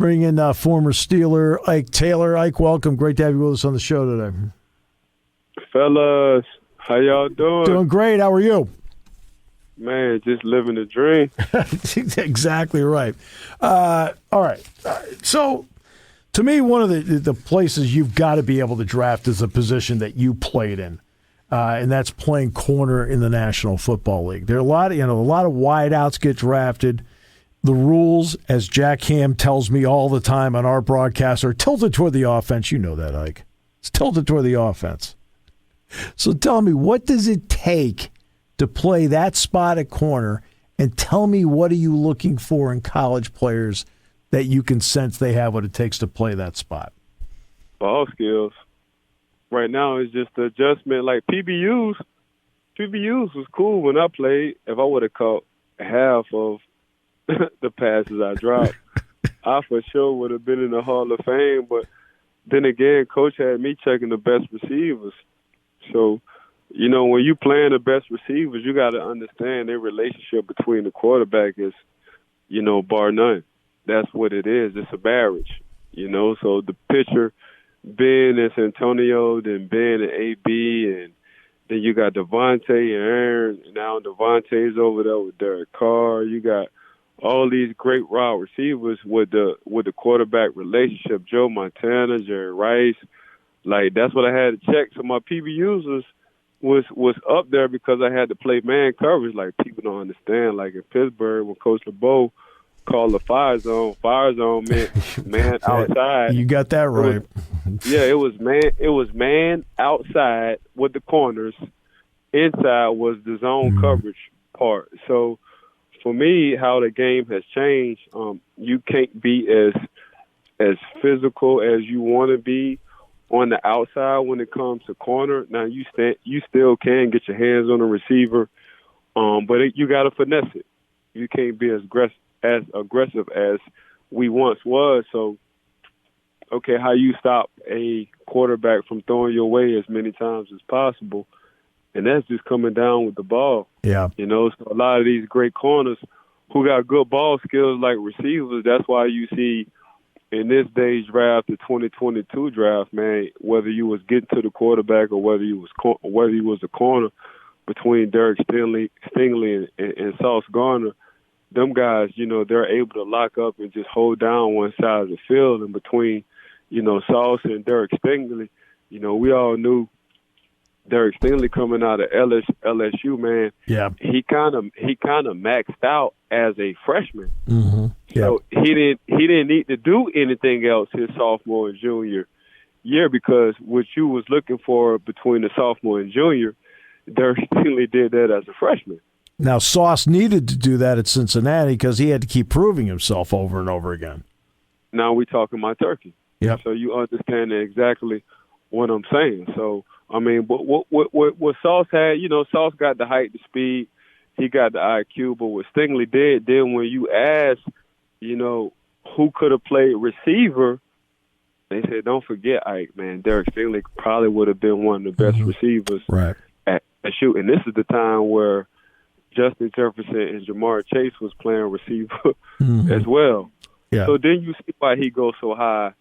bring in former Steeler Ike Taylor. Ike, welcome. Great to have you with us on the show today. Fellas, how y'all doing? Doing great. How are you? Man, just living the dream. Exactly right. All right. So, to me, one of the places you've got to be able to draft is a position that you played in, and that's playing corner in the National Football League. There are a lot of wideouts get drafted. The rules, as Jack Ham tells me all the time on our broadcast, are tilted toward the offense. You know that, Ike. It's tilted toward the offense. So tell me, what does it take to play that spot at corner, and tell me, what are you looking for in college players that you can sense they have what it takes to play that spot? Ball skills. Right now, it's just the adjustment. Like PBUs was cool when I played. If I would have caught half of the passes I dropped, I for sure would have been in the Hall of Fame. But then again, Coach had me checking the best receivers. So, when you playing the best receivers, you got to understand their relationship between the quarterback is, bar none. That's what it is. It's a marriage, So the pitcher being in San Antonio, then being in AB, and then you got Devontae and Aaron. Now Devontae's over there with Derek Carr. You got all these great wide receivers with the quarterback relationship. Joe Montana, Jerry Rice. Like, that's what I had to check. So my PBUs was up there because I had to play man coverage. Like, people don't understand. Like, in Pittsburgh, when Coach LeBeau called the fire zone meant man outside. You got that right. It was man outside with the corners. Inside was the zone coverage part. So for me, how the game has changed, you can't be as physical as you want to be on the outside when it comes to corner. Now, you still can get your hands on the receiver, but you got to finesse it. You can't be as aggressive as we once was. So, okay, how you stop a quarterback from throwing your way as many times as possible, and that's just coming down with the ball. Yeah. So a lot of these great corners who got good ball skills like receivers, that's why you see in this day's draft, the 2022 draft, man, whether you was getting to the quarterback or whether you was a corner, between Derek Stingley and Sauce Gardner, them guys, they're able to lock up and just hold down one side of the field. And between, Sauce and Derek Stingley, we all knew Derek Stingley coming out of LSU, man. Yeah, he kind of maxed out as a freshman. Mm-hmm. Yep. So he didn't need to do anything else his sophomore and junior year, because what you was looking for between the sophomore and junior, Derek Stingley did that as a freshman. Now, Sauce needed to do that at Cincinnati because he had to keep proving himself over and over again. Now we talking my turkey. Yep. So you understand exactly what I'm saying. So, I mean, what Sauce had, Sauce got the height, the speed, he got the IQ, but what Stingley did, then when you asked, who could have played receiver, they said, don't forget, Ike, man, Derek Stingley probably would have been one of the best receivers at shoot. And this is the time where Justin Jefferson and Jamar Chase was playing receiver as well. Yeah. So then you see why he goes so high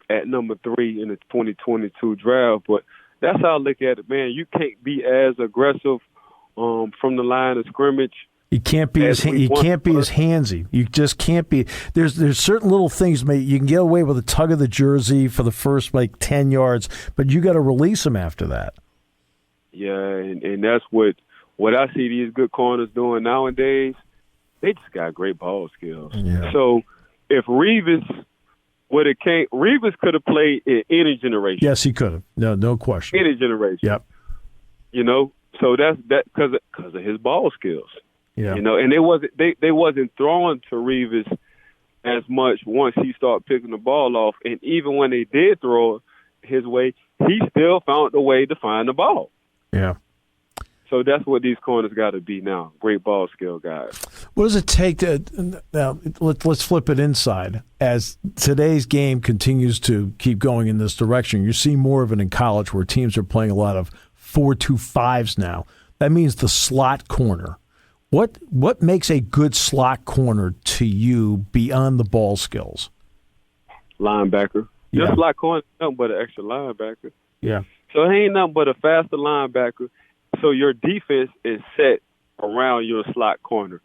at number 3 in the 2022 draft. But that's how I look at it, man. You can't be as aggressive from the line of scrimmage. You can't be as handsy. You just can't be. There's certain little things. You can get away with a tug of the jersey for the first 10 yards, but you got to release them after that. Yeah, and that's what I see these good corners doing nowadays. They just got great ball skills. Yeah. So if Revis could have played in any generation. Yes, he could have. No question. Any generation. Yep. So that's because of his ball skills. Yeah. And they wasn't throwing to Revis as much once he started picking the ball off. And even when they did throw his way, he still found a way to find the ball. Yeah. So that's what these corners got to be now. Great ball skill guys. What does it take to now? Let's flip it inside. As today's game continues to keep going in this direction, you see more of it in college where teams are playing a lot of 4-2-5s now. That means the slot corner. What makes a good slot corner to you beyond the ball skills? linebacker. Yeah. Just slot corner, nothing but an extra linebacker. Yeah. So he ain't nothing but a faster linebacker. So your defense is set around your slot corner.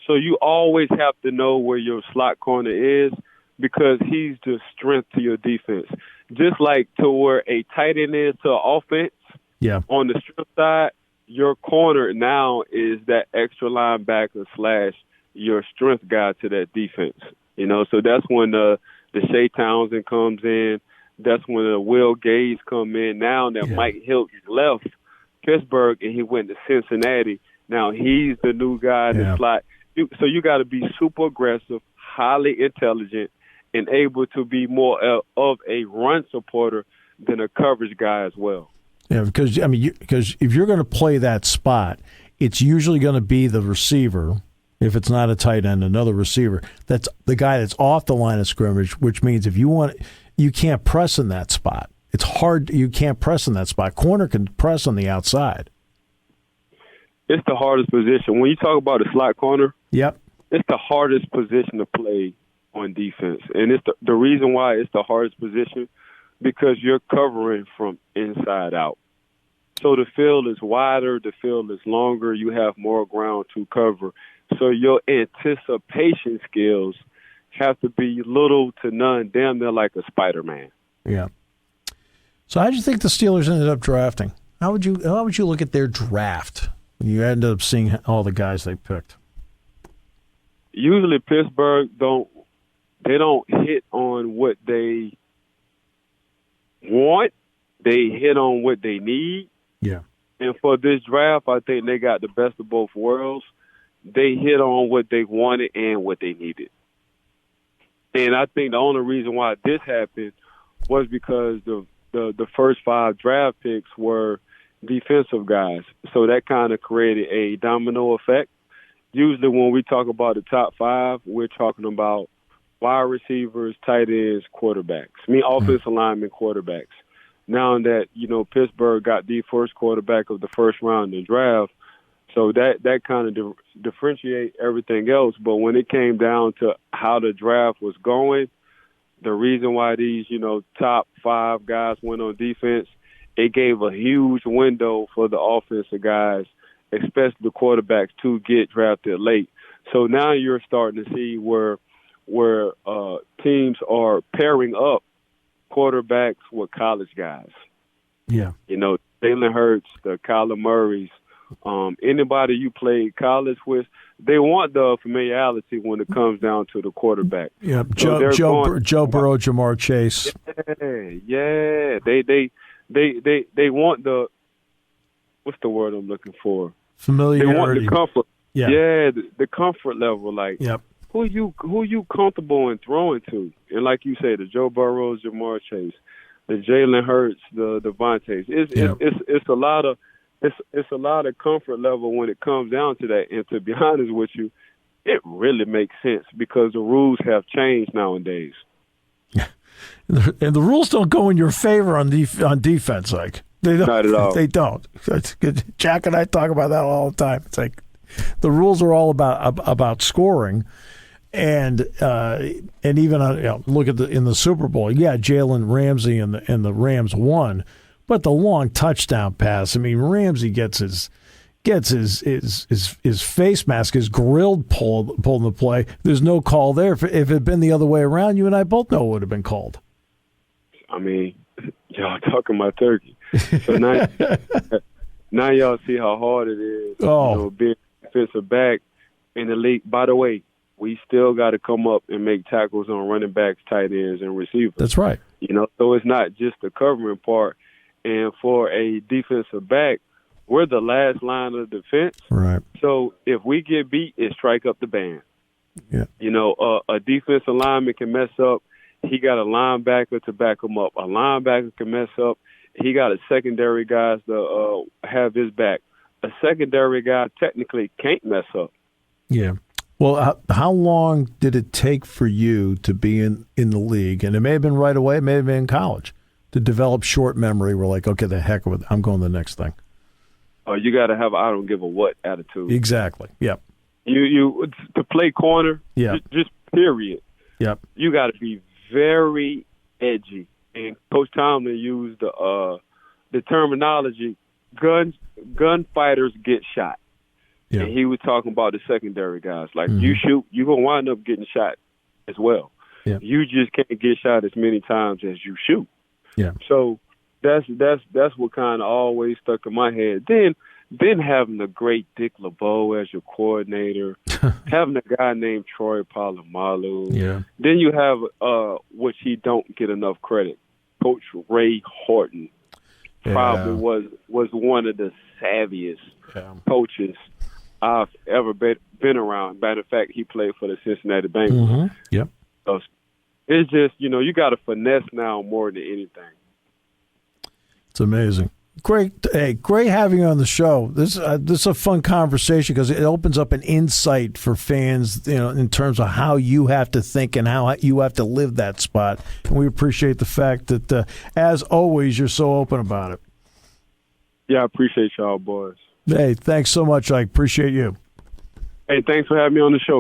So you always have to know where your slot corner is because he's the strength to your defense. Just like to where a tight end is to an offense, Yeah. on the strength side, your corner now is that extra linebacker / your strength guy to that defense. So that's when the Shea Townsend comes in. That's when the Will Gates come in. Now that Mike Hilton left Pittsburgh and he went to Cincinnati, now he's the new guy in the slot. So you got to be super aggressive, highly intelligent, and able to be more of a run supporter than a coverage guy as well. Yeah, because if you're going to play that spot, it's usually going to be the receiver. If it's not a tight end, another receiver. That's the guy that's off the line of scrimmage, which means if you want, you can't press in that spot. It's hard. You can't press in that spot. Corner can press on the outside. It's the hardest position. When you talk about a slot corner, yep, it's the hardest position to play on defense. And it's the reason why it's the hardest position because you're covering from inside out. So the field is wider, the field is longer, you have more ground to cover. So your anticipation skills have to be little to none, damn near like a Spider-Man. Yeah. So how do you think the Steelers ended up drafting? How would you look at their draft when you ended up seeing all the guys they picked? Usually Pittsburgh don't hit on what they want. They hit on what they need. Yeah. And for this draft, I think they got the best of both worlds. They hit on what they wanted and what they needed. And I think the only reason why this happened was because the first 5 draft picks were defensive guys. So that kind of created a domino effect. Usually when we talk about the top 5, we're talking about wide receivers, tight ends, quarterbacks. Offensive linemen, quarterbacks. Now that, Pittsburgh got the first quarterback of the first round in the draft, so that kind of differentiate everything else. But when it came down to how the draft was going, the reason why these, top 5 guys went on defense, it gave a huge window for the offensive guys, especially the quarterbacks, to get drafted late. So now you're starting to see where teams are pairing up quarterbacks with college guys. Yeah. Jalen Hurts, the Kyler Murrays, anybody you played college with, they want the familiarity when it comes down to the quarterback. Yeah, so Joe Burrow, Jamar Chase. Yeah. They want the, what's the word I'm looking for? Familiarity. They want the comfort. Yeah, the comfort level. Like, yep. Who you comfortable in throwing to? And like you say, the Joe Burrows, Jamar Chase, the Jalen Hurts, the Devontaes. It's a lot of comfort level when it comes down to that. And to be honest with you, it really makes sense because the rules have changed nowadays. And the rules don't go in your favor on defense, like they don't. Not at all. They don't. Jack and I talk about that all the time. It's like the rules are all about scoring. And even look at in the Super Bowl, Jalen Ramsey and the Rams won, but the long touchdown pass. I mean, Ramsey gets his face mask, his grill pulled in the play. There's no call there. If it had been the other way around, you and I both know it would have been called. I mean, y'all talking about turkey. So now y'all see how hard it is. Being defensive back in the league. By the way, we still got to come up and make tackles on running backs, tight ends, and receivers. That's right. So it's not just the covering part. And for a defensive back, we're the last line of defense. Right. So if we get beat, it strike up the band. Yeah. A defensive lineman can mess up. He got a linebacker to back him up. A linebacker can mess up. He got a secondary guy to have his back. A secondary guy technically can't mess up. Yeah. Well, how long did it take for you to be in the league? And it may have been right away, it may have been in college, to develop short memory. We're like, okay, the heck with it. I'm going to the next thing. You got to have a I don't give a what attitude. Exactly. Yep. You to play corner. Yeah. Just period. Yep. You got to be very edgy. And Coach Tomlin used the terminology, gunfighters get shot. Yeah. And he was talking about the secondary guys. Like, you shoot, you're going to wind up getting shot as well. Yeah. You just can't get shot as many times as you shoot. Yeah. So that's what kind of always stuck in my head. Then having the great Dick LeBeau as your coordinator, having a guy named Troy Polamalu. Yeah. Then you have, which he don't get enough credit, Coach Ray Horton. Probably was one of the savviest coaches I've ever been around. Matter of fact, he played for the Cincinnati Bengals. Mm-hmm. Yep. So it's just, you got to finesse now more than anything. It's amazing. Great having you on the show. This is a fun conversation because it opens up an insight for fans, in terms of how you have to think and how you have to live that spot. And we appreciate the fact that, as always, you're so open about it. Yeah, I appreciate y'all, boys. Hey, thanks so much, Ike. Appreciate you. Hey, thanks for having me on the show.